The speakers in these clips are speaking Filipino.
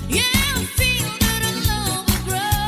Yeah, I feel that our love will grow.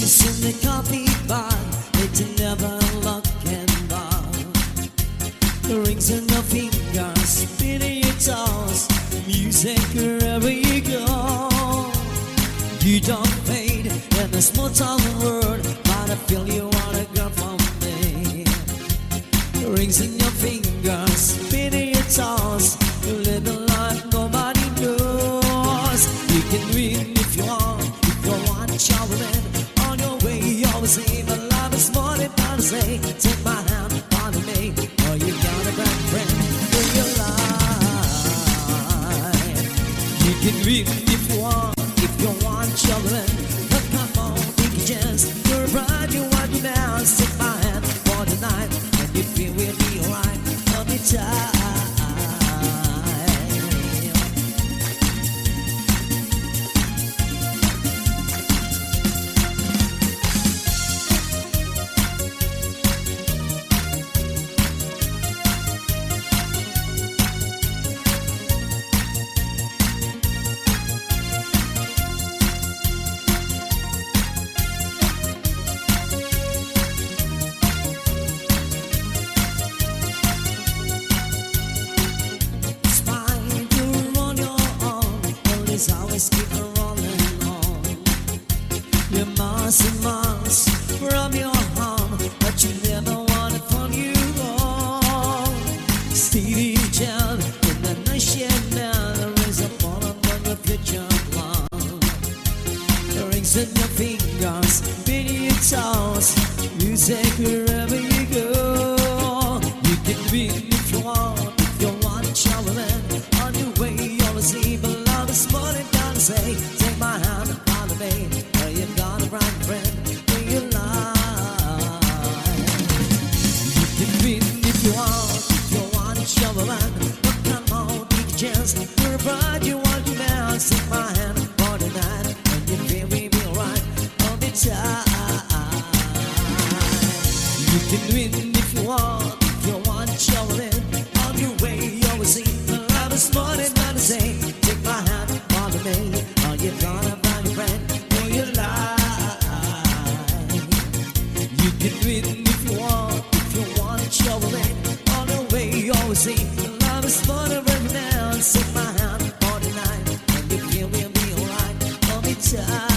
in the coffee bar, it's never looking bar. The rings in your fingers, spinning your toes, music wherever you go. You don't fade in the small town world, but I feel you are a girl from me. The rings in your fingers, spinning your toes, you live a life nobody knows. You can win if you want traveling on your way. You always say, my love is more than I say. Take my hand, follow me, or you got a bad friend in your life. You can win if you want traveling, but come on, take a chance. You're right, you want me now. Take my hand for the night, and you feel we'll be alright all the time. Always keep rolling on. You're miles and miles from your home, but you never want it from you all. Steady jump in the nation now. There is a bottom on your future plan. The rings in your fingers, beneath your toes, music wherever you go. You can win if you want traveling on your way. You always see, but love is more than say, take my hand and follow me, or you've got a right friend in your life. You can win if you want to show around, but come on, take a chance. You're a bride, you want to now. Take my hand for the night, and you feel we be alright all the time. You can win if you want to show it on your way. You always see, the love is more than I say. Take my hand, follow me, or you're gonna find a friend for your life. You can win if you want to show it on the way. You always see, the love is for the right now. Take my hand for the night, and you feel we'll be alright all the time.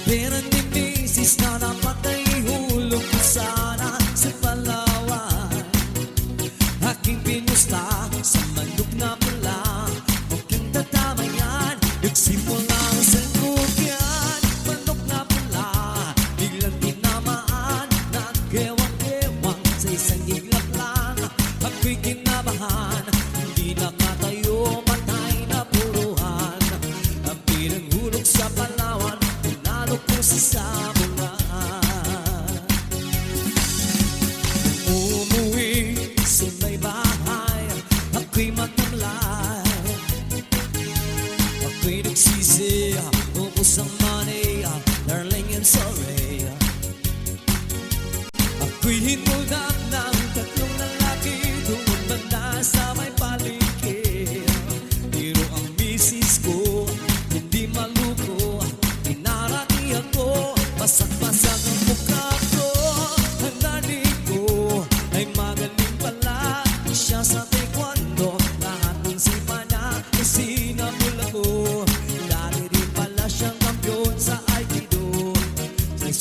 Pero ni misis na dapat ay ihulog ko sana sa Palawan. Aking pinusta sa manok na pula, huwag kang tatamayan. Nagsimula ang sangkukyan, manok na pula, biglang tinamaan. Nagkewang-kewang sa isang iglap lang. Ako'y kinabahan, hindi nakatayo, patay na puruhan. Ang pinanghulog sa Palawan, pinalo ko sa sabungan. Umuwi sa may bahay, ako'y matamlay. Ako'y nagsisi, ubos ang money, darling and sorry. Ako'y hinulak ng tatlong lalaki doon banda sa may palengke. Pero ang misis ko hindi maluko, pinarati ako, basak-basak ang mukha ko. Ang nanay ko ay magaling pala, siya sa taekwondo, lahat ng sipa niya ay sinabol ako. Dati rin pala siyang kampiyon sa Aikido, sa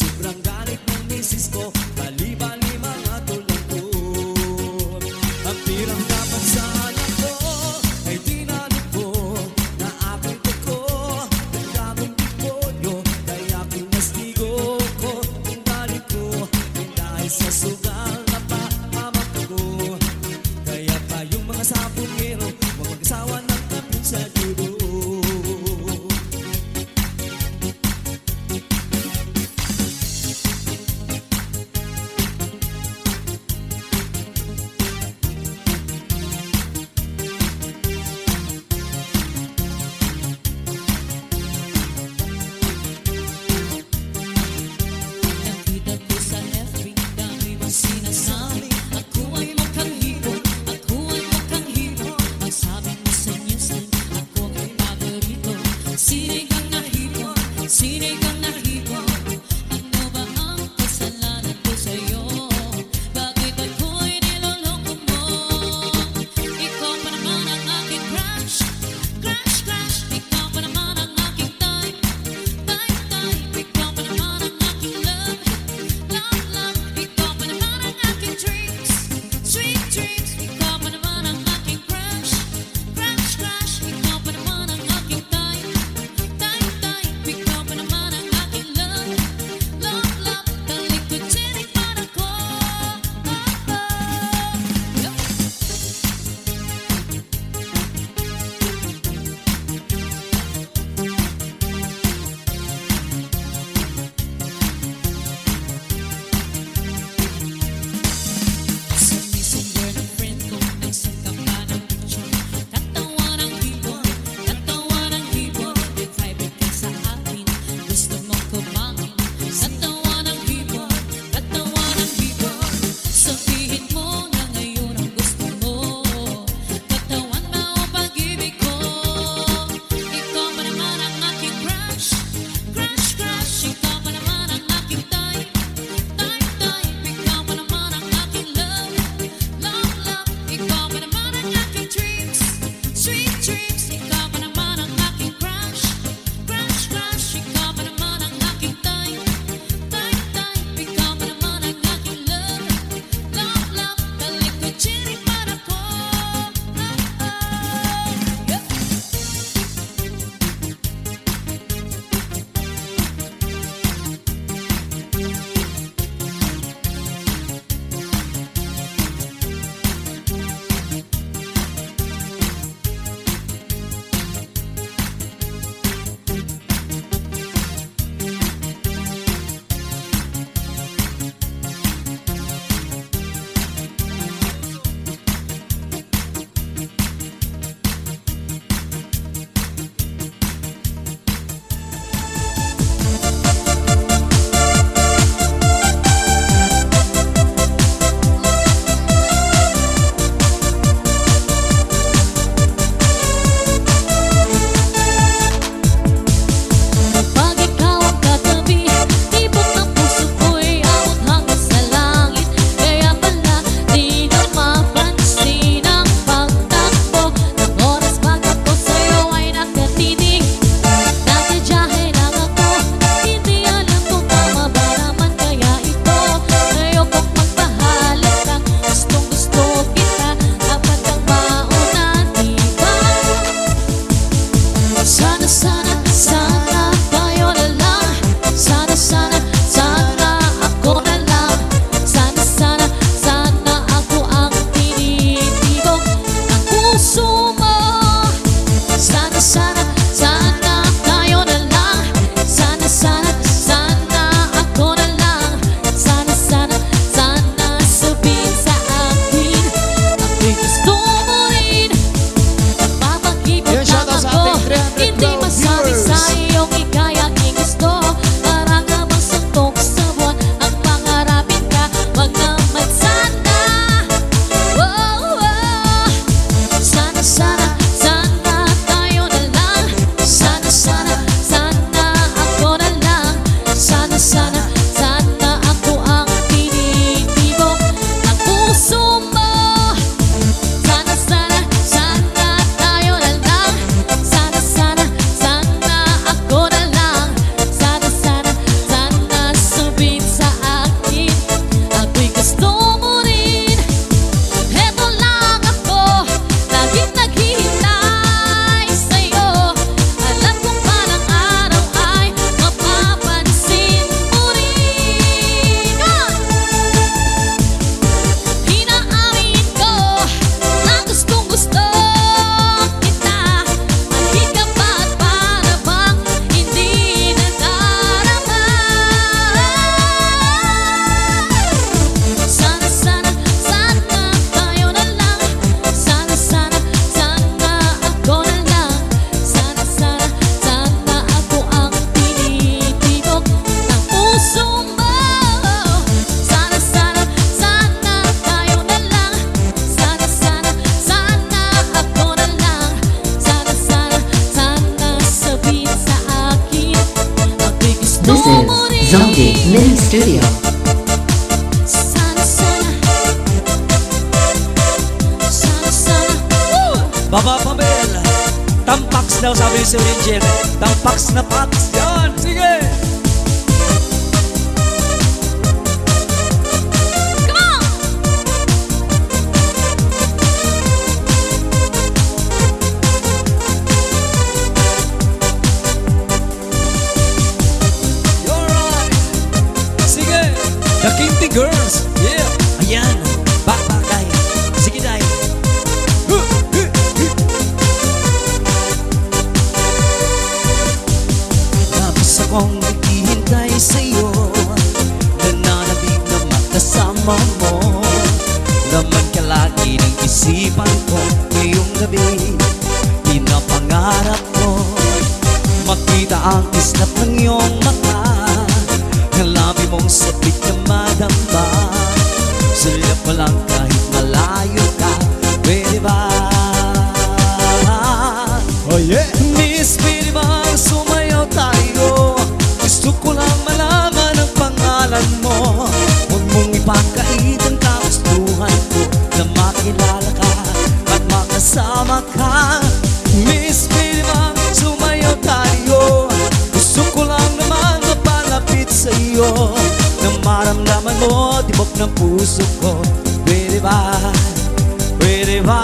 sana, sana tayo na lang. Sana, sana, sana ako na lang. Sana, sana, sana sabihin sa akin, ako'y gusto mo rin. Papakipot Yes, shout out lang sa ako, ating 300 hindi masabi viewers. sa iyong ika'y aking gusto. Para nga bang suntok sa buwan ang pangarapin ka, wag naman sana. Oh, oh. Sana, sana, sana tayo na lang. Sana, sana, sana ako na lang. Sana, sana, sana ako ang tinitibok ng puso mo. Sana, sana, sana tayo na lang. Sana, sana, sana ako na lang. Sana, sana, sana sabihin sa akin, ako'y gusto mo rin. Heto lang ako, laging naghihintay sa'yo. Alam kong parang araw ay mapapansin mo rin. Hinaamin ko na gustong gusto kita. Mahit ka ba at para bang hindi nadarama? Sana, sana, sana tayo na lang. Sana, sana, sana ako na lang. Sana, sana, sana ako ang tinitibok ng puso mo. Sana, sana, sana tayo na lang. Sana, sana, sana ako na lang. Sana, sana, sana sabihin sa akin, ako'y gusto This mo rin. is Zombie Mini Studio. Sana, sana. Sana, sana. Woo! Baba Pamel, tampaks daw sabi ni Sir Angel. Tampaks na paks. Yan, sige. Come on! You're right. Sige. The Kinty Girls. Yeah. Ayan. Bakbakay. Sige, day. Tapos akong naghihintay sa'yo, nananabig na makasama mo. Naman ka lagi ng isipan ko ngayong gabi. Pinapangarap ko makita ang islap ng iyong mata, ang labi mong sabik na madamba. Sulap pa lang kahit malayo ka, pwede ba? Oh yeah. Miss, pwede ba sumayaw tayo? Gusto ko lang malaman ang pangalan mo. Huwag mong ipakait ang kagustuhan ko na makilala ka at makasama ka. Miss, pwede ba sumayaw tayo? Gusto ko lang naman mapalapit sa iyo, nang maramdaman mo tibok ng puso ko. Pwede ba? Pwede ba?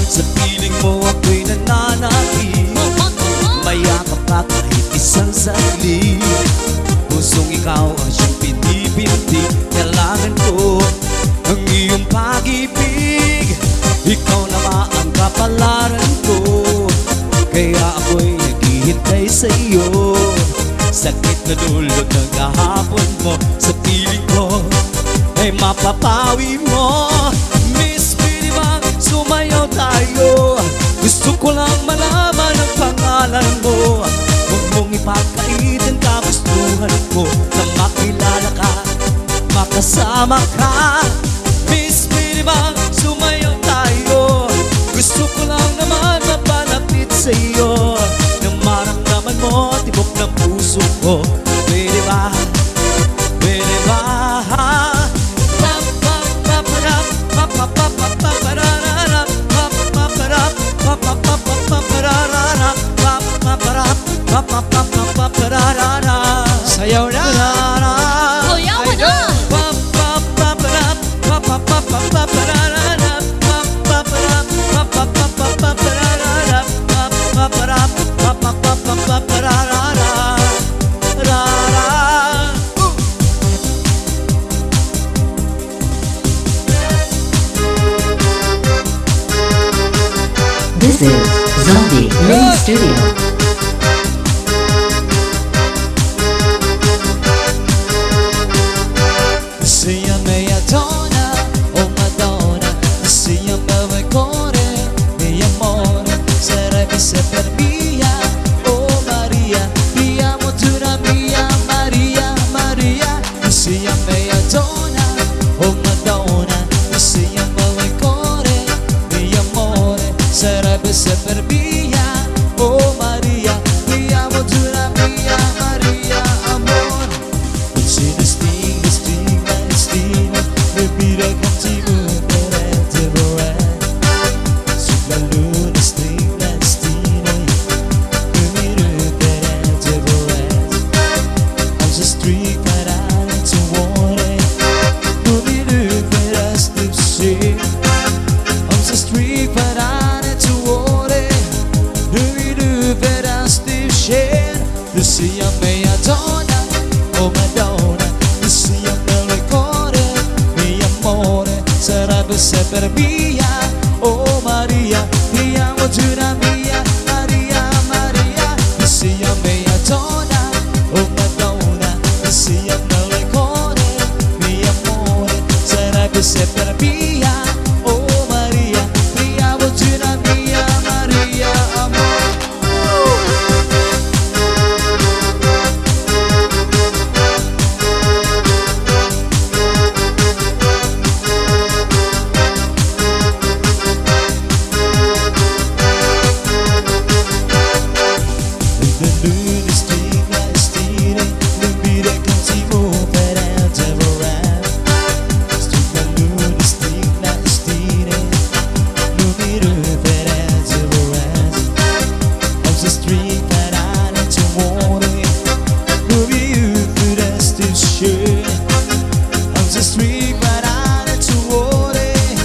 Sa piling mo ako'y nananatili, mayakap ka kahit isang saglit. Pusong ikaw ang siyang pinipinti, kailangan ko ang iyong pag-ibig. Ikaw naman ang kapalaran ko, kaya ako'y naghihintay sa iyo. Sakit na dulot ng kahapon mo, sa piling ko ay mapapawi mo. Miss, pwede bang sumayaw tayo? Gusto ko lang malaman ang pangalan mo. Huwag mong ipakait ang kagustuhan ko na makilala ka, makasama ka. Miss, pwede bang sumayaw tayo? Gusto ko lang naman mapalapit sa iyo, nang maramdaman mo tibok ng puso ko. Pwede ba? Pwede ba? Sayaw na. Oh, yawa na! pa pa pa pa pa ra ra ra ra ra. This is Zombie Mini Studio. Sígueme a Donna, oh Madonna, sígueme al cuore, mi amore, sarebbe se per via, oh Maria, ti amo tu la mia Maria, Maria, sígueme a Donna, oh Madonna, sígueme al cuore, mi amore, sarebbe se per via, oh Maria, ti amo tu la mia Maria, amore. Se destina, destina, destina, vivere contigo forever. Sulla luna, stella, destina, vivere forever. I'm just street but I need to want it. Vivere per esti sì. I'm just street but I need to want it. Vivere per esti sì. Tu sei a me Madonna, oh Madonna, tu sei a me il cuore, mio amore, sarebbe se per via, oh Maria, ti amo tu la mia Maria, Maria, tu sei a me Madonna, oh Madonna, tu sei a me il cuore, mio amore, sarebbe se per via, oh Maria, ti amo tu la mia Maria, amore. The luna stilla, stile, vivere contigo forever. Stilla luna stilla, stile, vivere forever. I'm just street that I need to want it. Love you for that's the shit. I'm just street but I need to want it.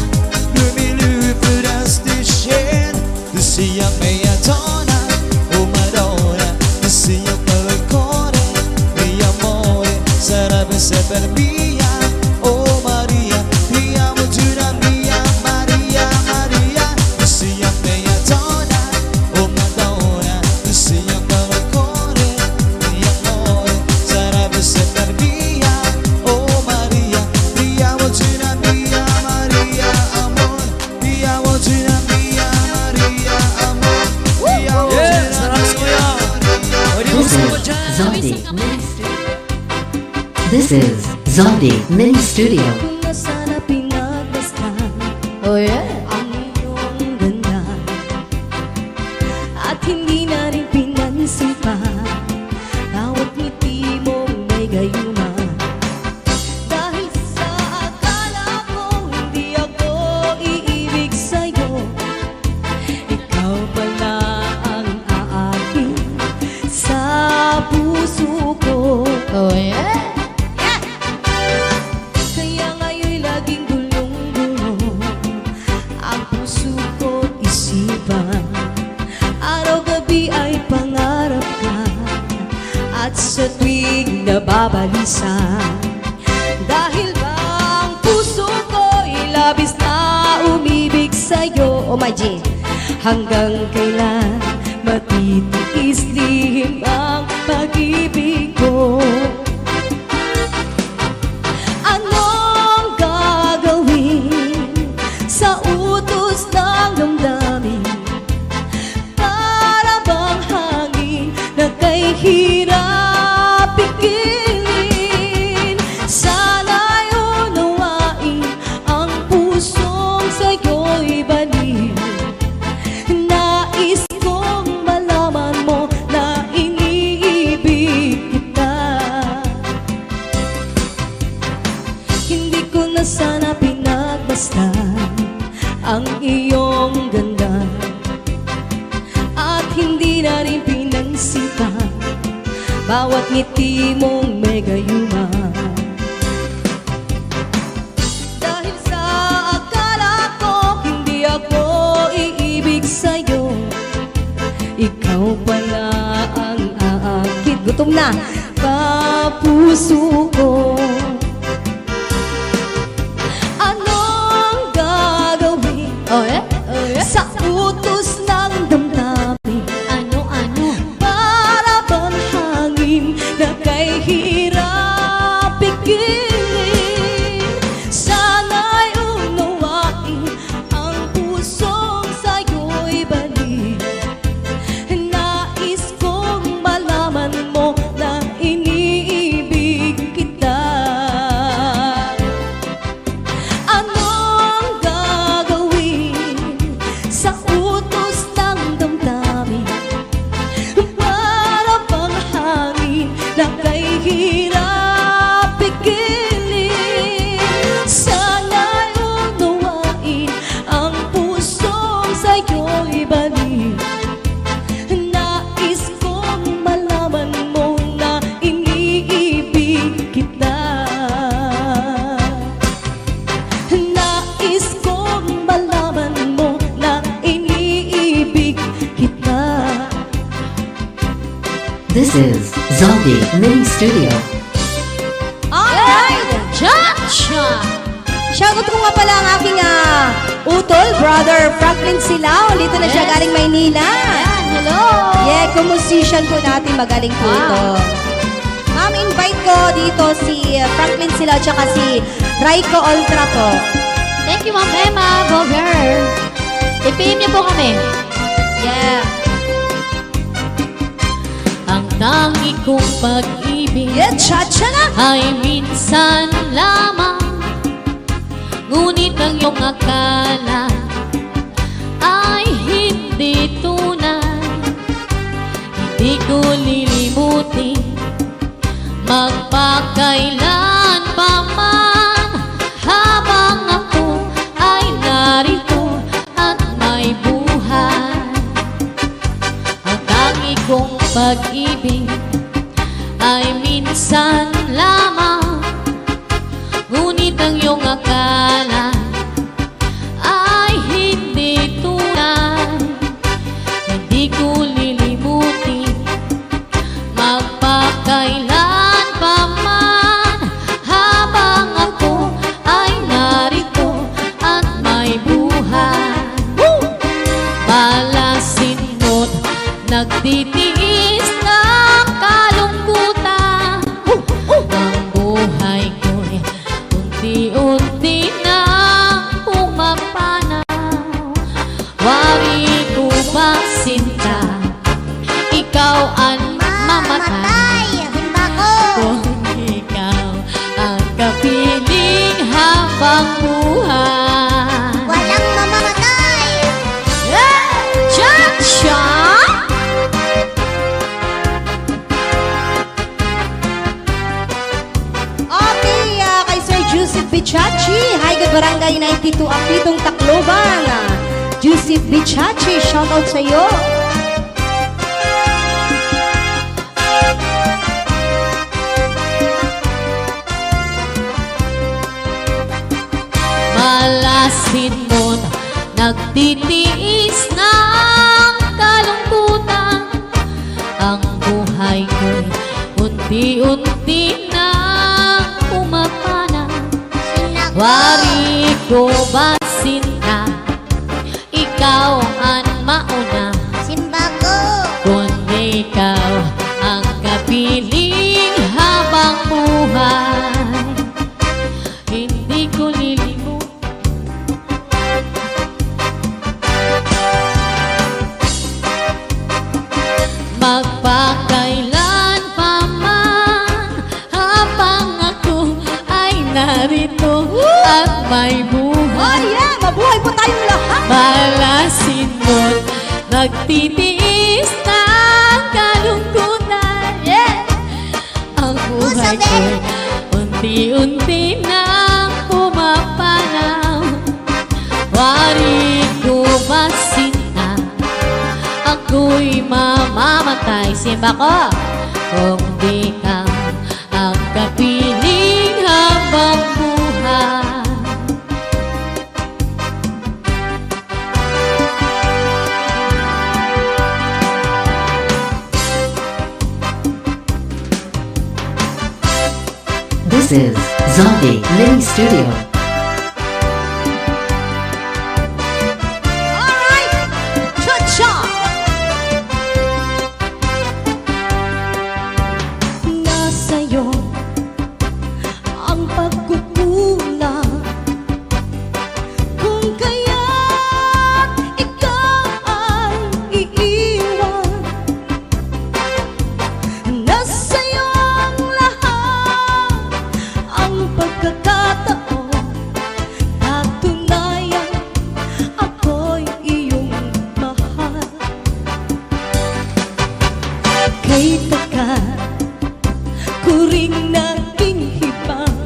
Love you for that's the shit. To see a me a Donna, oh Madonna, to see a me il cuore, mi amore, sarebbe se per via, oh Maria, ti amo tu la mia Maria, Maria, to see a me a Donna, oh Madonna, to see a me il cuore, mi amore, sarebbe se per via, oh Maria, ti amo tu la mia Maria, amore, ti amo tu la mia Maria, amore, ti amo tu la mia This is Zombie Mini Studio. Kung nasana pinagmasdan, oh yeah, ang iyong ganda, at hindi na rin pinansin pa, bawat ngiti mong may gayuma. Dahil sa akala ko hindi ako iibig sa'yo, ikaw pala ang aakin sa puso ko. Oh yeah. Kaya ngayon'y laging gulong-gulo ang puso ko't isipan. Araw-gabi ay pangarap ka at sa tuwing nababalisa. Dahil ba ang puso ko'y labis na umibig sa'yo, oh my G, hanggang kailan matitiis lihim ang pag-ibig ko? Anong gagawin sa utos ng damdamin? Para bang hangin na kay hirap pigilin? Sana'y unawain ang pusong sa'yo'y baliw. Nais kong malaman mo na iniibig kita. Hindi ko na sana pinagmasdan ang iyong ganda, at hindi na rin pinansipan bawat ngiti mong may gayuma. Dahil sa akala ko hindi ako iibig sa'yo, ikaw ikaw pala ang aakit. Gutom na kapuso ko. Anong gagawin sa utos ng damdamin? Ano? Para bang hangin na kay hirap pigilin? Sana'y unawain ang pusong sa'yo'y balik. Nais kong malaman mo na iniibig kita. Anong gagawin sa utos ng damdamin? Para bang hangin na kay hirap pigilin? Sana'y unawain ang pusong sa'yo'y balik. Nais kong malaman mo na iniibig kita. Nais kong malaman mo na iniibig kita. This is Zombie Mini Studio. Alright! Cha-cha! Shoutout ko nga pala ang aking utol, brother Franklin Silao. Dito na siya Yes. galing Maynila. Ayan, hello! Yeah, kumusician po natin magaling po Wow. ito. Ma'am, invite ko dito si Franklin Silao tsaka si Raiko Ultra po. Thank you, Ma'am Emma. Go girl! I-PM niyo po kami. Yeah. Ang tangi kong pag-ibig Yeah, cha-cha na! ay minsan lamang. Ngunit ang iyong akala ay hindi tunay. Hindi ko lilimutin magpakailan pa man, habang ako ay narito at may buhay. Ang tangi kong pag-ibig ay minsan lamang. Ngunit ang iyong akala ay hindi tunay. Hindi ko lilimutin magpakailan pa man, habang ako ay narito at may buhay. Palasin mo't nagtitiis ng kalungkutan. Ang buhay ko'y unti-unti na pumapanaw. Wari ko ba sinta, ikaw ang mamatay. Kung ikaw ang kapiling habang buhay. Walang mamamatay! Cha-cha! Okay, kay Sir Joseph Bichachi. Hi, good barangay 92 ang pitong Tacloban. Joseph Bichachi, shoutout sa iyo. Malasin mo't nagtitiis ng kalungkutan. Ang buhay ko'y unti-unti na pumapana. Wari ko ba sinta, ikaw ang mauna. Kundi ikaw ang kapiling habang buhay. Hindi ko lilimut magpakailan pa man, habang ako ay narito at may Oh buhay. yeah, mabuhay po tayong lahat. Palasin mo't nagtitiis ng kalungkutan. Yeah! Ang buhay ko'y unti-unti nang pumapanaw. Wari ko ba sinta, ako'y mamamatay. Simba ko, kung di ka ang kapiling habang buhay. This is Zombie Mini Studio. Alright! Cha-cha! Nasa'yo ang pagkukulang, kung kaya't ikaw ay iiwan. Nasa'yo ang lahat, ang pagkakataon, patunayan ako'y iyong mahal. Kay takat ko ring naging hibang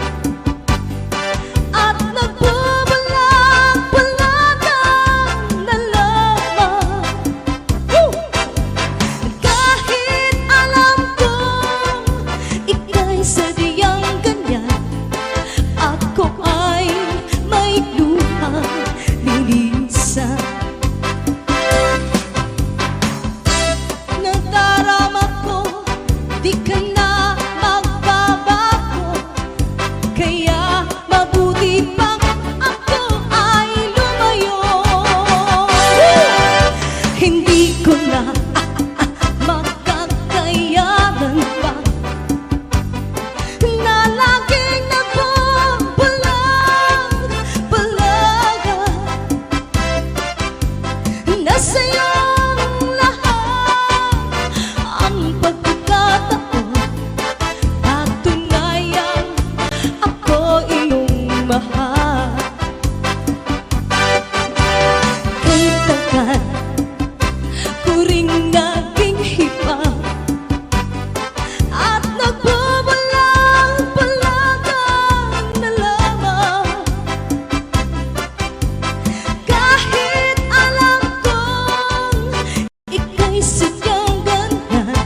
at nagbabalag-balagan na lamang. Kahit alam kong ika'y sadyang ganyan, ako ay may luhang lilisan. Nadarama ko, di ka na magbabago, kaya mabuti pang ako ay lumayo. Hindi ko na makakayanan pa na laging nagbabalag-balagan. Nasa'yo ang lahat, ang pagkakataon, patunayan ako iyong mahal. Kay takat ko ring naging hibang at nagbabalag-balagan na lamang. Kahit alam kong ika'y sadyang ganyan,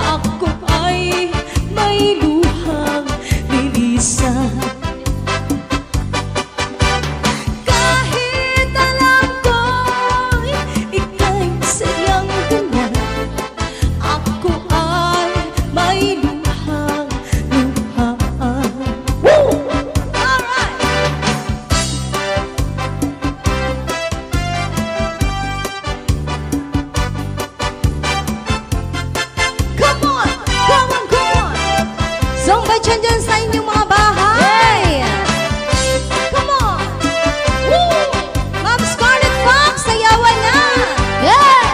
ako ay may luhang lilisan. Kahit alam kong ika'y sadyang ganyan, ako ay may luhang. Alright! Come on! Come on! Come on! Zumba dyan sa inyong mga bahay! Come on! Woo! Ma'am Scarlett Fox, sayawan na! Yeah!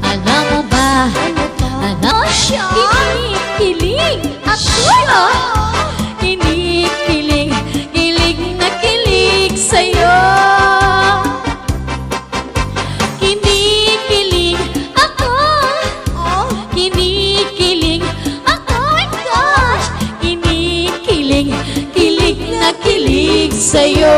Alam mo ba? Alam siya? Kinikilig ako. Kinikilig, kilig na kilig sa'yo. Kinikilig ako. Kinikilig ako. My gosh! Kinikilig, kilig na kilig sa'yo.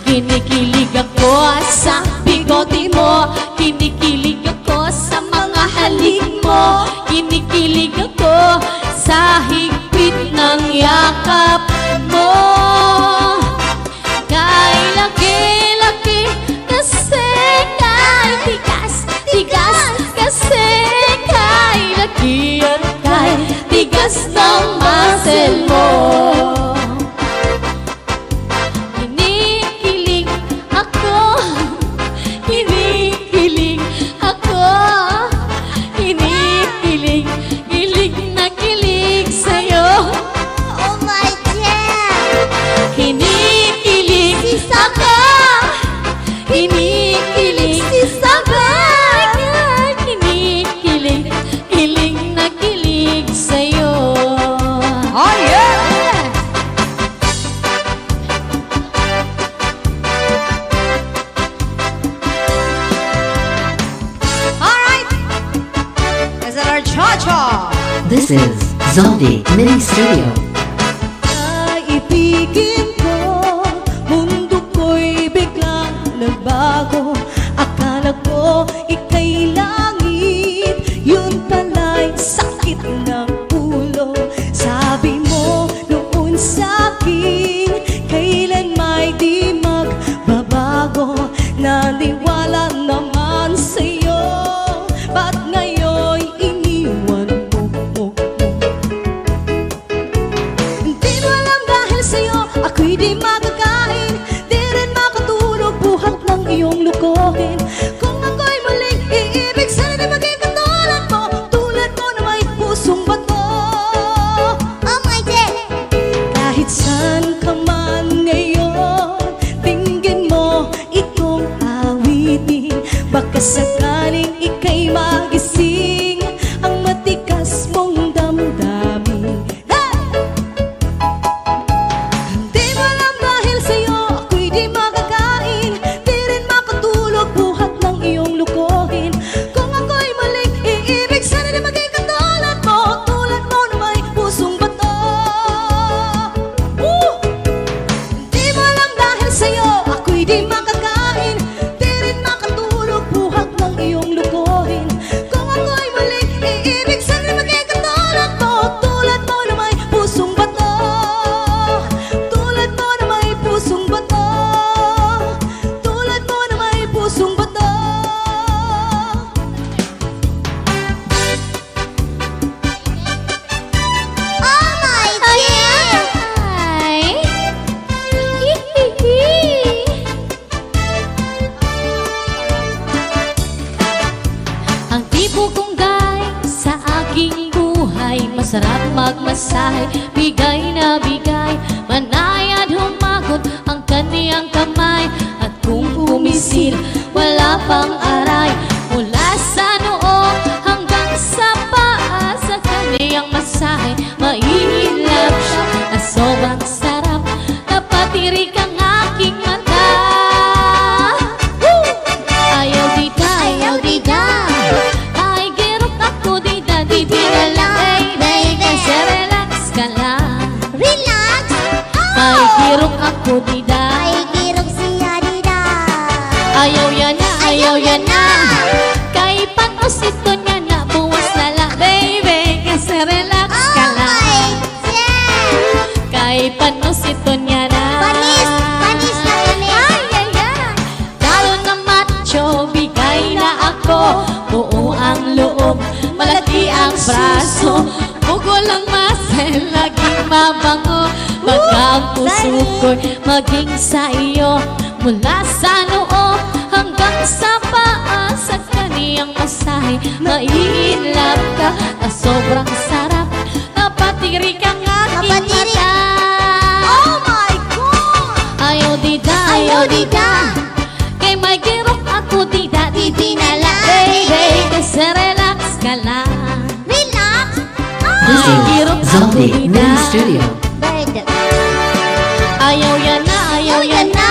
Kinikilig ako sa bigote mo. Kinikilig ako sa mga halik mo. Kinikilig ako sa higpit ng yakap mo. Kay laki-laki kasi kay tigas kasi kay laki at kay tigas ng muscle mo. Kinikilig ako, kinikilig ako, kinikilig, kilig na kilig sa'yo. Oh my God! Kinikilig ako, kinikilig ako, kinikilig, kilig na kilig sa'yo. Oh yeah! Alright! Is that our cha-cha? This is Zombie Mini Studio. Naibigin ko, mundo ko'y biglang nagbago. magmasahe. Bigay na bigay, manayad humagod ang kaniyang kamay. At kung pumisil, wala pang aray. Mula sa noo hanggang sa paa, sa kaniyang masahe, maihilap siya na sobrang sarap. Napatirik ang aking mata. Ayaw dida, ayaw dida, ay girok ako dida, didi na lang, baby, kasi relax ka lang. Relax! Ay girok ako dida, Ay, girok siya dida. ayaw yan na, ayaw yan na. Kay panos ito niya na, buwas na lang, baby, kasi relax ka lang. Kay panos ito niya na. Panis! Panis na panis! Ay, ay, ay. Lalo na macho, bigay na ako. Buo ang loob, malaki ang braso. Bugol ang muscle, laging mabango. Baka ang puso ko'y maging sa iyo. Mula sa noo hanggang sa paa, sa kaniyang masahe, maiinlove ka na sobrang sarap. Napatirik ang aking Napatirik. mata. Oh my God! Ayaw dida, ayaw dida, kay may girok ako dida, didi na lang, baby, kasi relax ka lang. Relax! This May is girok ako Zombie dida. Mini Studio. Bird! Ayaw yan na, ayaw yan na,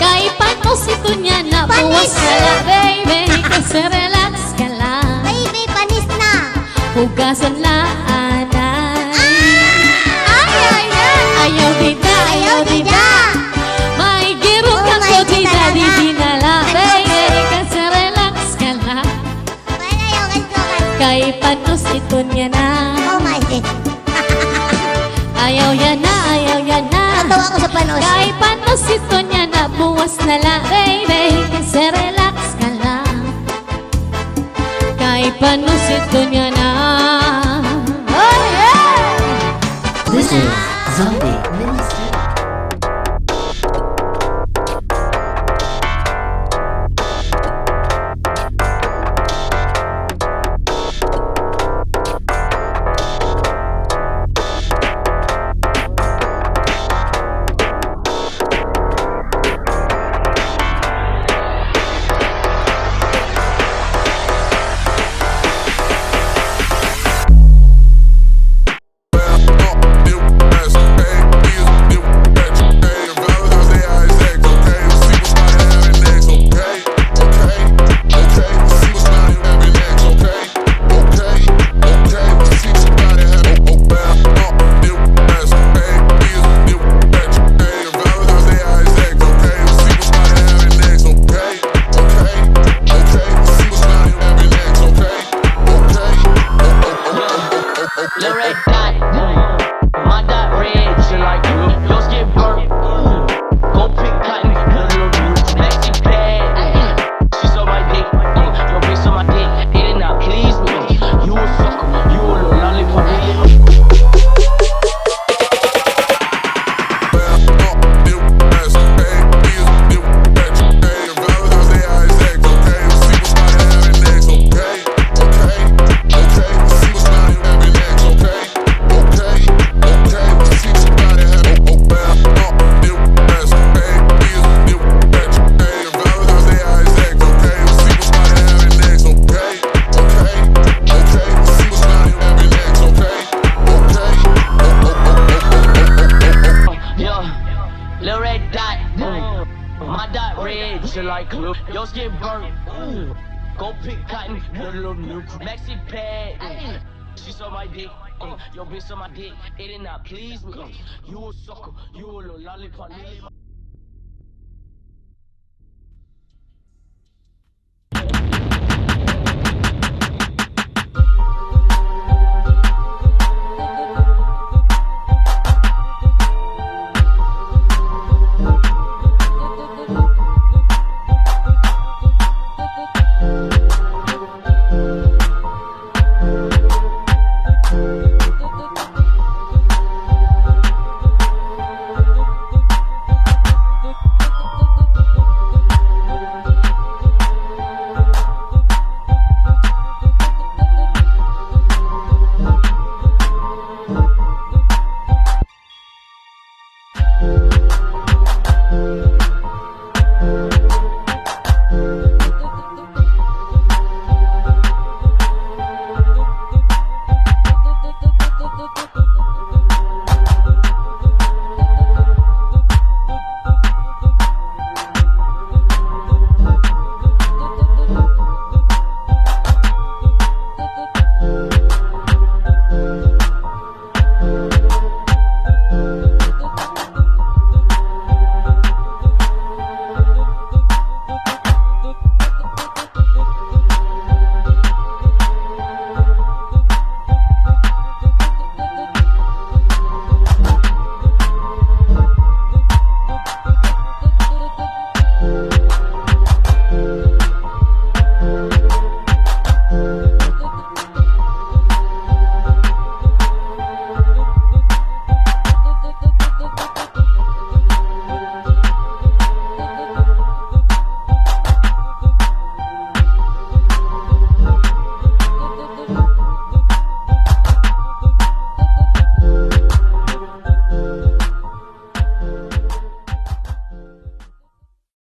kay panos ito niya na, buwas ka lang, baby, kasi relax ka lang. Baby, panis na! Hugasan laanan. Ay, ay, ay, ayaw dida, ayaw dida, may girok Oh, ako may dida, talaga. didi na lang, baby, kasi relax ka lang. Wala yung kantokan. Kay panos ito niya na. Oh my God! Ayaw yan na, ayaw yan na, Natawa ko sa panos. kay panos ito niya na, buwas na lang, baby, kasi relax ka lang. Kay panos ito niya na. Oh, yeah! This is Zombie Mini Studio. like your skin burnt. Go pick cotton, little new maxi pad. She saw my dick, yo bitch saw my dick. It did not please me. You a sucker, you a little lollipop.